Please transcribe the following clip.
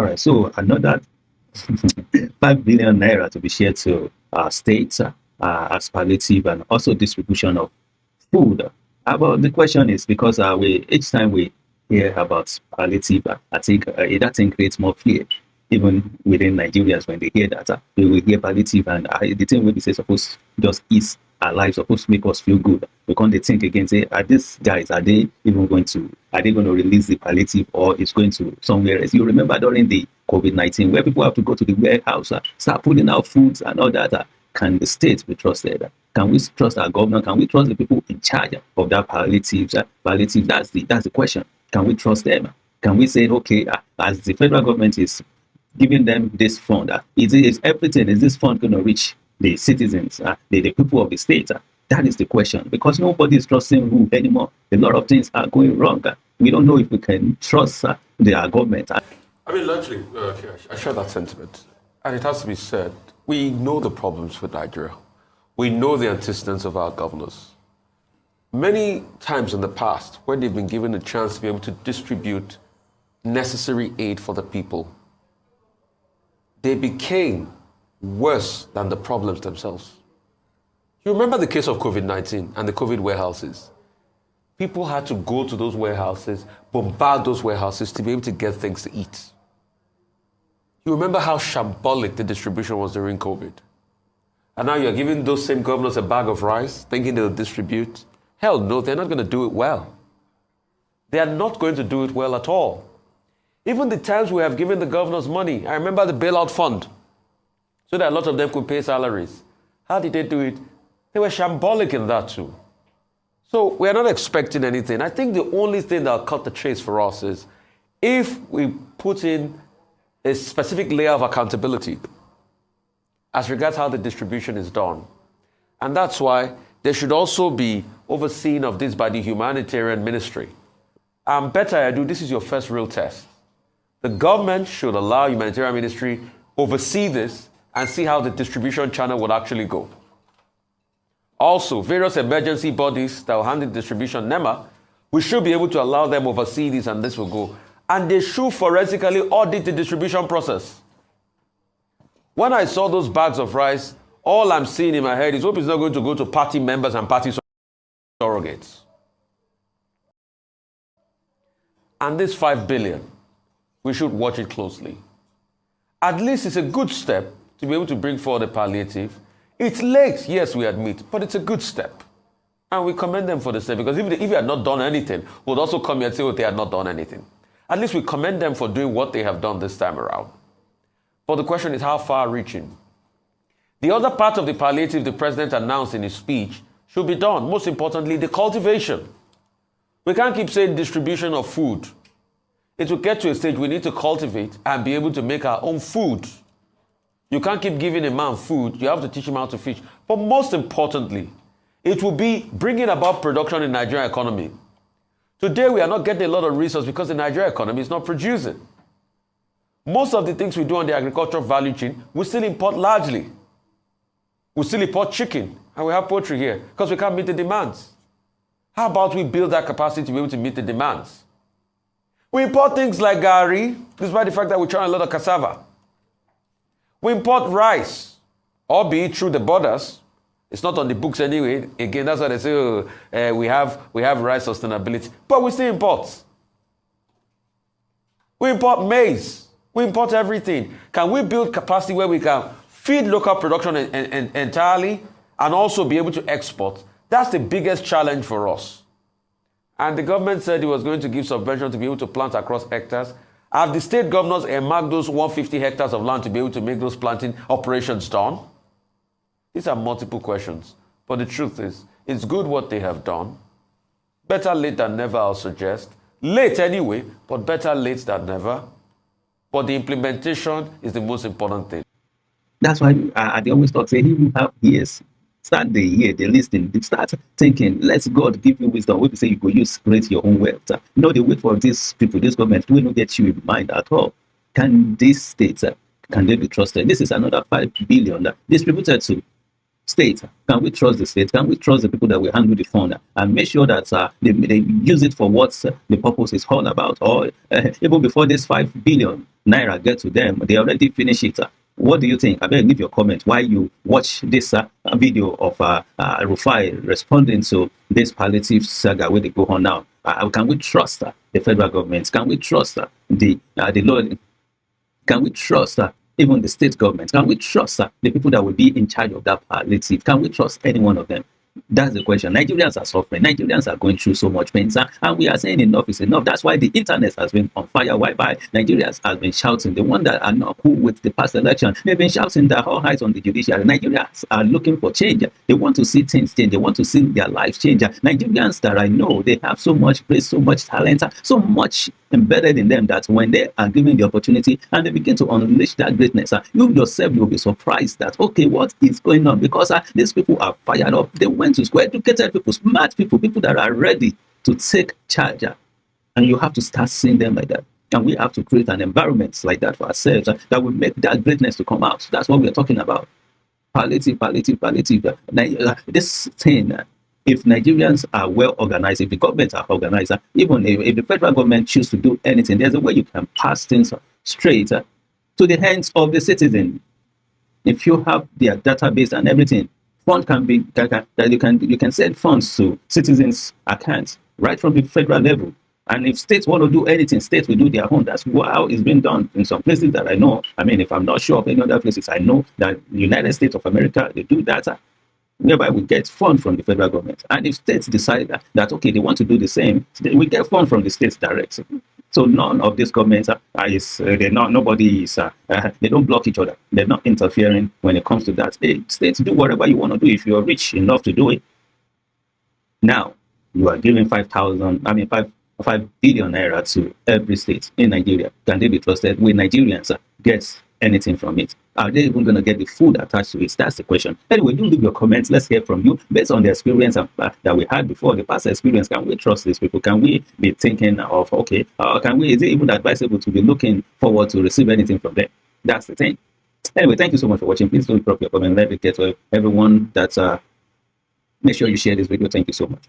All right, so another 5 billion naira to be shared to states as palliative and also distribution of food. But the question is because we each time we hear about palliative, I think that thing creates more fear. Even within Nigerians, when they hear that, they will hear palliative, and the thing will be say supposed just ease our lives, supposed to make us feel good. We can't they think again, say, are these guys, are they going to release the palliative or it's going to somewhere else? You remember during the COVID-19 where people have to go to the warehouse, start pulling out foods and all that. Can the state be trusted? Can we trust our government? Can we trust the people in charge of that palliative? Palliative, that's the question. Can we trust them? Can we say, okay, as the federal government is giving them this fund, is everything, is this fund going to reach the citizens, the people of the state? That is the question, because nobody is trusting who anymore. A lot of things are going wrong. We don't know if we can trust their government. I mean, largely, I share that sentiment. And it has to be said, we know the problems with Nigeria. We know the antecedents of our governors. Many times in the past, when they've been given a chance to be able to distribute necessary aid for the people, they became worse than the problems themselves. You remember the case of COVID-19 and the COVID warehouses? People had to go to those warehouses, bombard those warehouses to be able to get things to eat. You remember how shambolic the distribution was during COVID? And now you're giving those same governors a bag of rice, thinking they'll distribute? Hell no, they're not going to do it well. They are not going to do it well at all. Even the times we have given the governors money, I remember the bailout fund, so that a lot of them could pay salaries. How did they do it? They were shambolic in that too. So we're not expecting anything. I think the only thing that'll cut the chase for us is if we put in a specific layer of accountability as regards how the distribution is done. And that's why there should also be overseeing of this by the humanitarian ministry. And better I do, this is your first real test. The government should allow humanitarian ministry oversee this and see how the distribution channel would actually go. Also, various emergency bodies that will handle distribution, NEMA, we should be able to allow them oversee this and this will go. And they should forensically audit the distribution process. When I saw those bags of rice, all I'm seeing in my head is hope it's not going to go to party members and party surrogates. And this 5 billion, we should watch it closely. At least it's a good step to be able to bring forward a palliative. It's late, yes, we admit, but it's a good step. And we commend them for the step, because if they had not done anything, we'll also come here and say, oh, they had not done anything. At least we commend them for doing what they have done this time around. But the question is how far-reaching? The other part of the palliative the president announced in his speech should be done. Most importantly, the cultivation. We can't keep saying distribution of food. It will get to a stage we need to cultivate and be able to make our own food. You can't keep giving a man food. You have to teach him how to fish. But most importantly, it will be bringing about production in the Nigerian economy. Today, we are not getting a lot of resources because the Nigerian economy is not producing. Most of the things we do on the agricultural value chain, we still import largely. We still import chicken, and we have poultry here because we can't meet the demands. How about we build that capacity to be able to meet the demands? We import things like gari, despite the fact that we try a lot of cassava. We import rice, albeit through the borders. It's not on the books anyway. Again, that's why they say we have rice sustainability. But we still import. We import maize. We import everything. Can we build capacity where we can feed local production entirely and also be able to export? That's the biggest challenge for us. And the government said it was going to give subvention to be able to plant across hectares. Have the state governors earmarked those 150 hectares of land to be able to make those planting operations done? These are multiple questions. But the truth is, it's good what they have done. Better late than never, I'll suggest. Late anyway, but better late than never. But the implementation is the most important thing. That's why I always talk, say, he will have years. Start the year, the listening, start thinking, let God give you wisdom. We say you go use create your own wealth. No, they wait for these people, this government, we don't get you in mind at all. Can these states, can they be trusted? This is another 5 billion distributed to state? Can we trust the state? Can we trust the people that will handle the fund and make sure that they use it for what the purpose is all about? Or even before this 5 billion naira get to them, they already finish it. What do you think? I better leave your comment while you watch this video of Rufai responding to this palliative saga where they go on now. Can we trust the federal government? Can we trust the law? Can we trust even the state government? Can we trust the people that will be in charge of that palliative? Can we trust any one of them? That's the question. Nigerians are suffering. Nigerians are going through so much pain, sir, and we are saying enough is enough. That's why the internet has been on fire. Why? Nigerians have been shouting. The one that are not cool with the past election, they've been shouting their whole heights on the judiciary. Nigerians are looking for change. They want to see things change. They want to see their lives change. Nigerians that I know, they have so much grace, so much talent, so much embedded in them that when they are given the opportunity and they begin to unleash that greatness, you yourself will be surprised that, okay, what is going on? Because these people are fired up. They went to school, educated people, smart people, people that are ready to take charge. And you have to start seeing them like that. And we have to create an environment like that for ourselves that will make that greatness to come out. That's what we're talking about. Palliative. This thing, if Nigerians are well organized, if the government are organized, even if the federal government choose to do anything, there's a way you can pass things straight to the hands of the citizen. If you have their database and everything, fund can be you can send funds to citizens' accounts right from the federal level. And if states want to do anything, states will do their own. That's how it's been done in some places that I know. I mean, if I'm not sure of any other places, I know that the United States of America, they do that. Whereby we get funds from the federal government. And if states decide that okay, they want to do the same, we get funds from the states directly. So none of these governments nobody is, they don't block each other. They're not interfering when it comes to that. Hey, states, do whatever you want to do if you're rich enough to do it. Now, you are giving 5 billion naira to every state in Nigeria. Can they be trusted? Will Nigerians get anything from it? Are they even going to get the food attached to it? That's the question. Anyway, do leave your comments. Let's hear from you based on the experience that we had before, the past experience. Can we trust these people? Can we be thinking of, okay, is it even advisable to be looking forward to receive anything from them? That's the thing. Anyway, thank you so much for watching. Please don't drop your comment. Let it get to everyone. Make sure you share this video. Thank you so much.